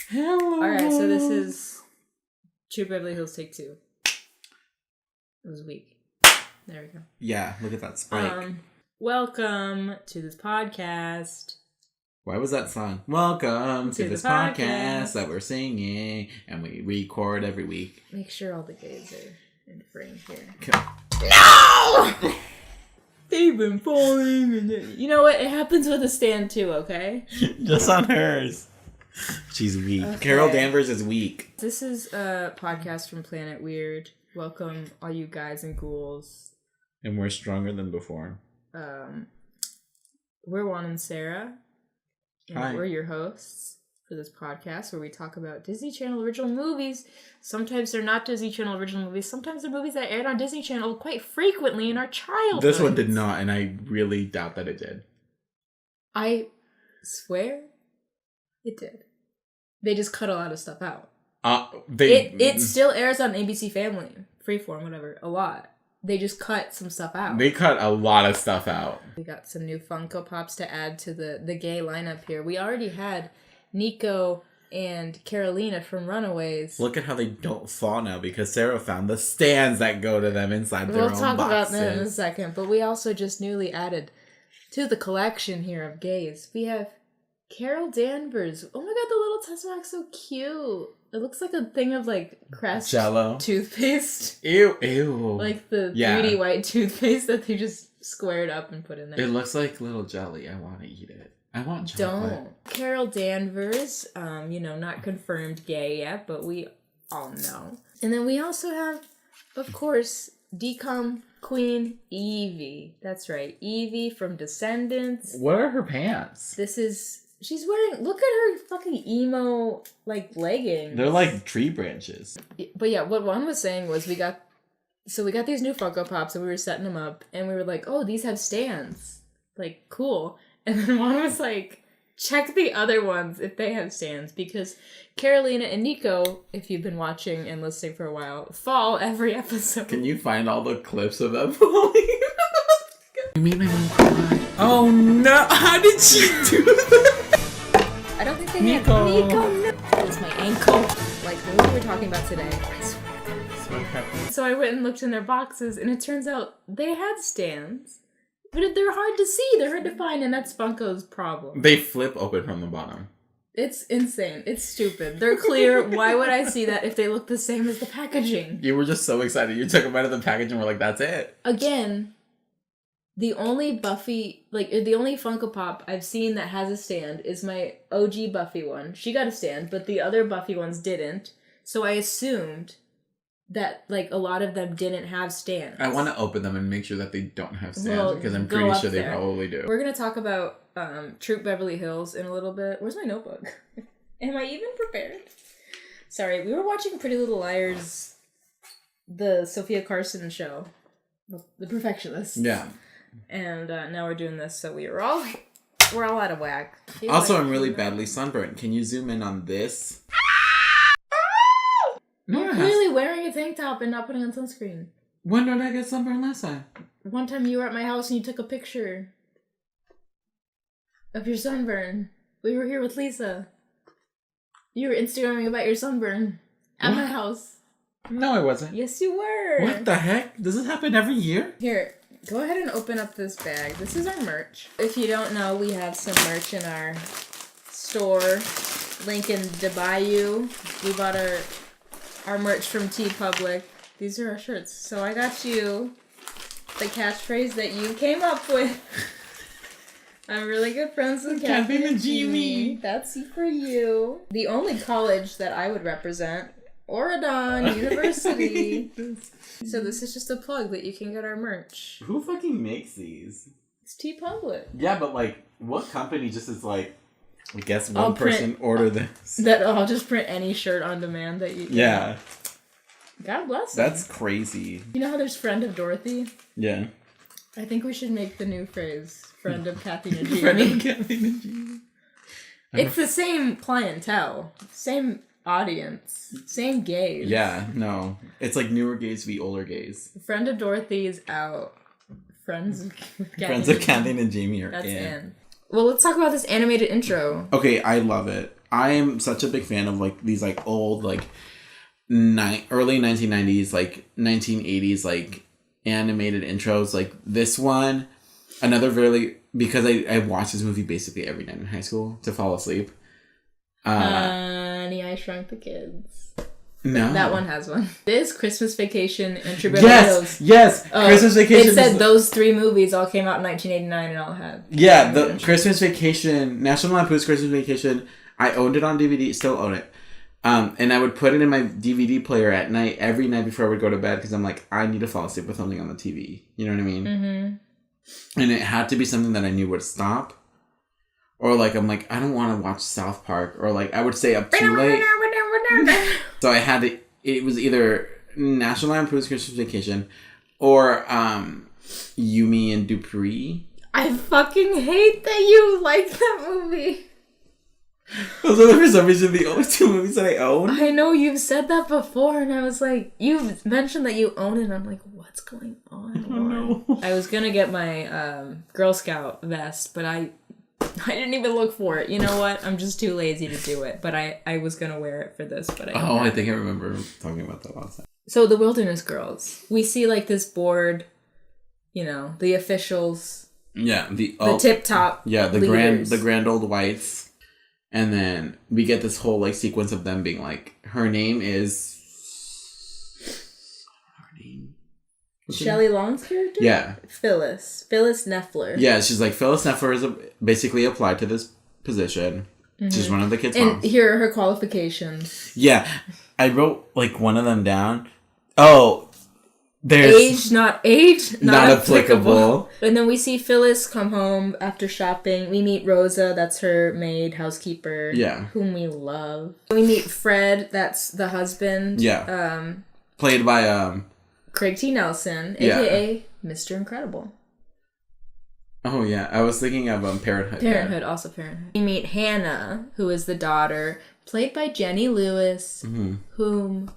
Hello. Alright, so this is True Beverly Hills Take 2. It was weak. There we go. Yeah, look at that spike. Welcome to this podcast. Why was that song? Welcome to this podcast that we're singing and we record every week. Make sure all the gays are in frame here. Okay. No! They've been falling. You know what? It happens with a stand too, okay? Just on hers. She's weak. Okay. Carol Danvers is weak. This is a podcast from Planet Weird. Welcome, all you guys and ghouls. And we're stronger than before. We're Juan and Sarah. And Hi. We're your hosts for this podcast where we talk about Disney Channel original movies. Sometimes they're not Disney Channel original movies. Sometimes they're movies that aired on Disney Channel quite frequently in our childhood. This one did not, and I really doubt that it did. I swear it did. They just cut a lot of stuff out. It still airs on ABC Family, Freeform, whatever, a lot. They just cut some stuff out. They cut a lot of stuff out. We got some new Funko Pops to add to the gay lineup here. We already had Nico and Carolina from Runaways. Look at how they don't fall now because Sarah found the stands that go to them inside their own boxes. We'll talk about that in a second. But we also just newly added to the collection here of gays. We have Carol Danvers. Oh my god, the little Tesseract's so cute. It looks like a thing of, like, Crest Jello toothpaste. Ew, ew. Like the 3D white toothpaste that they just squared up and put in there. It looks like little jelly. I want to eat it. I want chocolate. Don't. Carol Danvers, not confirmed gay yet, but we all know. And then we also have, of course, Decom Queen Evie. That's right. Evie from Descendants. What are her pants? She's wearing, look at her fucking emo, like, leggings. They're like tree branches. But yeah, what Juan was saying was we got these new Funko Pops and we were setting them up and we were like, oh, these have stands. Like, cool. And then Juan was like, check the other ones if they have stands because Carolina and Nico, if you've been watching and listening for a while, fall every episode. Can you find all the clips of them falling? You made my mom cry. Oh no, how did she do that? I don't think they Nico. No. It was my ankle. Like what we were talking about today. I swear. So I went and looked in their boxes, and it turns out they had stands, but they're hard to see. They're hard to find, and that's Funko's problem. They flip open from the bottom. It's insane. It's stupid. They're clear. Why would I see that if they look the same as the packaging? You were just so excited. You took a bite of the package and were like, "That's it." Again. The only Buffy, the only Funko Pop I've seen that has a stand is my OG Buffy one. She got a stand, but the other Buffy ones didn't. So I assumed that, a lot of them didn't have stands. I want to open them and make sure that they don't have stands, because I'm pretty sure they probably do. We're going to talk about Troop Beverly Hills in a little bit. Where's my notebook? Am I even prepared? Sorry, we were watching Pretty Little Liars, the Sophia Carson show. The Perfectionists. Yeah. And now we're doing this, so we're all out of whack. Also, I'm really badly sunburned. Can you zoom in on this? You're clearly wearing a tank top and not putting on sunscreen. When did I get sunburned last time? One time you were at my house and you took a picture of your sunburn. We were here with Lisa. You were Instagramming about your sunburn at my house. No, I wasn't. Yes, you were. What the heck? Does this happen every year? Here. Go ahead and open up this bag. This is our merch. If you don't know, we have some merch in our store. Link in the bayou. We bought our merch from TeePublic. These are our shirts. So I got you the catchphrase that you came up with. I'm really good friends with Kathy and Najimy. That's for you. The only college that I would represent, Oregon University. So this is just a plug that you can get our merch. Who fucking makes these? It's TeePublic. Yeah, but what company just is I guess one person order this? I'll just print any shirt on demand that you. Yeah. God bless them. That's crazy. You know how there's Friend of Dorothy? Yeah. I think we should make the new phrase, Friend of Kathy Najimy. Friend of Kathy Najimy. It's the same clientele, same audience, same gays. Yeah, no. It's like newer gays v older gays. Friend of Dorothy is out. Friends of Kathy and Jamie are in. Well, let's talk about this animated intro. Okay, I love it. I am such a big fan of like these like old like early 1990s like 1980s like animated intros. Like this one, another really because I watched this movie basically every night in high school to fall asleep. Honey, I Shrunk the Kids. No, that one has one. This Christmas Vacation and True Beverly Hills. Yes, Christmas Vacation. It said those 3 movies all came out in 1989 and all had. Yeah, the Christmas Vacation, National Lampoon's Christmas Vacation. I owned it on DVD, still own it. And I would put it in my DVD player at night, every night before I would go to bed, because I'm like, I need to fall asleep with something on the TV. You know what I mean? Mm-hmm. And it had to be something that I knew would stop. Or like, I'm like, I don't want to watch South Park. Or like, I would stay up too late. So I had to, it was either National Lampoon's Christmas Vacation or Yumi and Dupree. I fucking hate that you like that movie. Those are for some reason the only 2 movies that I own. I know you've said that before, and I was like, you've mentioned that you own it, and I'm like, what's going on? Oh no. I was gonna get my Girl Scout vest, but I didn't even look for it. You know what? I'm just too lazy to do it. But I was gonna wear it for this, but I think I remember talking about that last time. So the Wilderness Girls, we see like this board, you know, the officials. Yeah, the tip top. Yeah, leaders. the grand old whites. And then we get this whole like sequence of them being like, her name is Shelley Long's character? Yeah. Phyllis Neffler. Yeah, she's like, Phyllis Neffler is basically applied to this position. Mm-hmm. She's one of the kids' moms. And here are her qualifications. Yeah. I wrote like one of them down. Oh, there's... Not applicable. And then we see Phyllis come home after shopping. We meet Rosa, that's her maid, housekeeper. Yeah. Whom we love. We meet Fred, that's the husband. Yeah. Played by... Craig T. Nelson, a.k.a. Mr. Incredible. Oh, yeah. I was thinking of Parenthood. Parenthood, also Parenthood. We meet Hannah, who is the daughter, played by Jenny Lewis, whom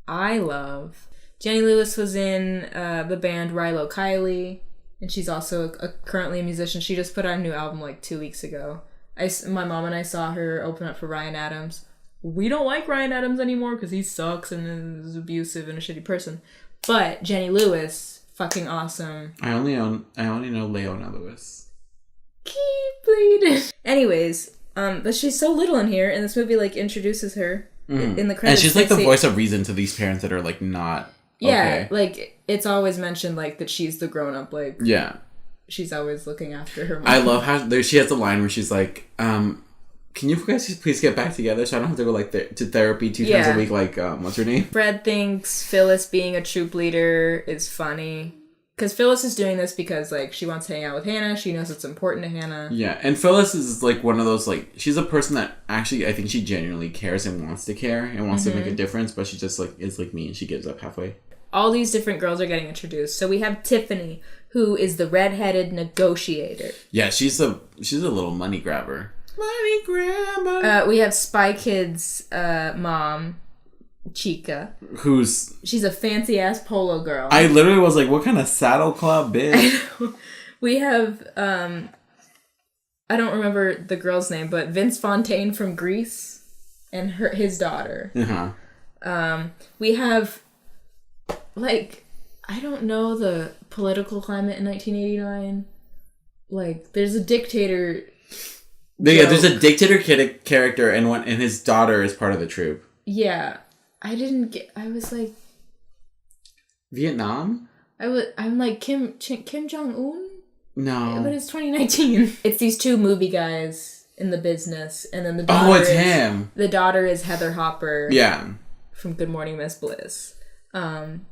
I love. Jenny Lewis was in the band Rilo Kiley, and she's also currently a musician. She just put out a new album like 2 weeks ago. My mom and I saw her open up for Ryan Adams. We don't like Ryan Adams anymore because he sucks and is abusive and a shitty person. But Jenny Lewis, fucking awesome. I only know Leona Lewis. Keep bleeding. Anyways, but she's so little in here, and this movie like introduces her in the credits. And she's like the voice of reason to these parents that are like not. Yeah, okay. Like it's always mentioned like that she's the grown up. Like she's always looking after her mom. I love how she has a line where she's like, can you guys please get back together so I don't have to go like to therapy 2 times a week? Like, what's her name? Fred thinks Phyllis being a troop leader is funny. Because Phyllis is doing this because, like, she wants to hang out with Hannah. She knows it's important to Hannah. Yeah, and Phyllis is, like, one of those, like, she's a person that actually, I think she genuinely cares and wants to care and wants to make a difference, but she just, like, is like me and she gives up halfway. All these different girls are getting introduced. So we have Tiffany, who is the redheaded negotiator. Yeah, she's a little money grabber. Money grabber. We have Spy Kids' mom, Chica. She's a fancy ass polo girl. I literally was like, what kind of saddle club, bitch? We have I don't remember the girl's name, but Vince Fontaine from Grease and his daughter. We have like, I don't know the political climate in 1989. Like, there's a dictator. Yeah, there's a dictator character and his daughter is part of the troop. Yeah. I was like... Vietnam? I'm like, Kim Jong-un? No. But it's 2019. It's these 2 movie guys in the business, and then the daughter it's him. The daughter is Heather Hopper. Yeah. From Good Morning, Miss Bliss. And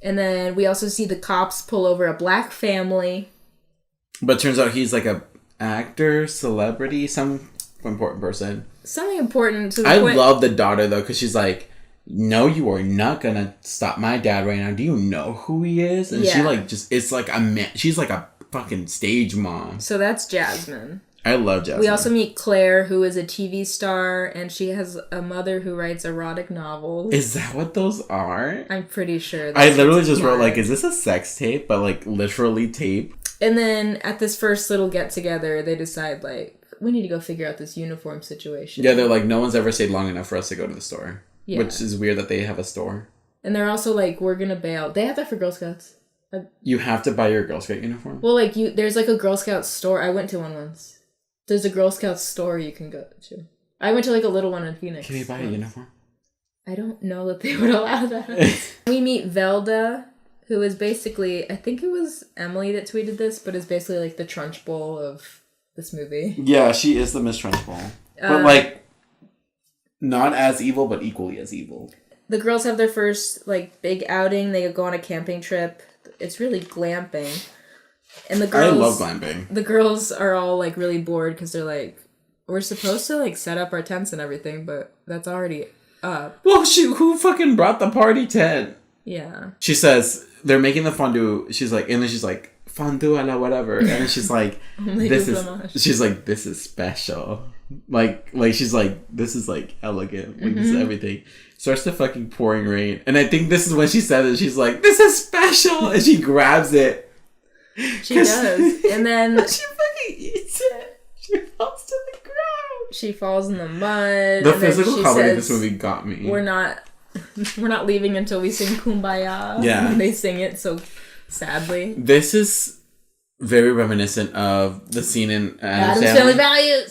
then we also see the cops pull over a black family. But turns out he's like a actor, celebrity, some important person. Something important to the point. I love the daughter, though, because she's like... No, you are not gonna stop my dad right now. Do you know who he is? And she like just, it's like a man. She's like a fucking stage mom. So that's Jasmine. I love Jasmine. We also meet Claire, who is a TV star, and she has a mother who writes erotic novels. Is that what those are? I'm pretty sure. I literally just wrote like, is this a sex tape? But like literally tape. And then at this first little get together, they decide like, we need to go figure out this uniform situation. Yeah, they're like, no one's ever stayed long enough for us to go to the store. Yeah. Which is weird that they have a store. And they're also like, we're gonna bail. They have that for Girl Scouts. You have to buy your Girl Scout uniform? Well, like, there's like a Girl Scout store. I went to one once. There's a Girl Scout store you can go to. I went to like a little one in Phoenix. Can you buy a uniform? I don't know that they would allow that. We meet Velda, who is basically, I think it was Emily that tweeted this, but is basically like the Trunchbull of this movie. Yeah, she is the Miss Trunchbull. But like, not as evil, but equally as evil. The girls have their first like big outing. They go on a camping trip. It's really glamping. And the girls... I love glamping. The girls are all like really bored because they're like, we're supposed to like set up our tents and everything, but that's already up. Well, who fucking brought the party tent? Yeah. She says, they're making the fondue. She's like, and then she's like, fondue a la whatever. And then she's like, this is special. Like she's like, this is like elegant. Like this is everything. Starts the fucking pouring rain. And I think this is when she said it. She's like, this is special. And she grabs it. She does. And then she fucking eats it. She falls to the ground. She falls in the mud. The physical comedy of this movie got me. We're not leaving until we sing Kumbaya. Yeah. And they sing it so sadly. This is very reminiscent of the scene in Addams Family Values.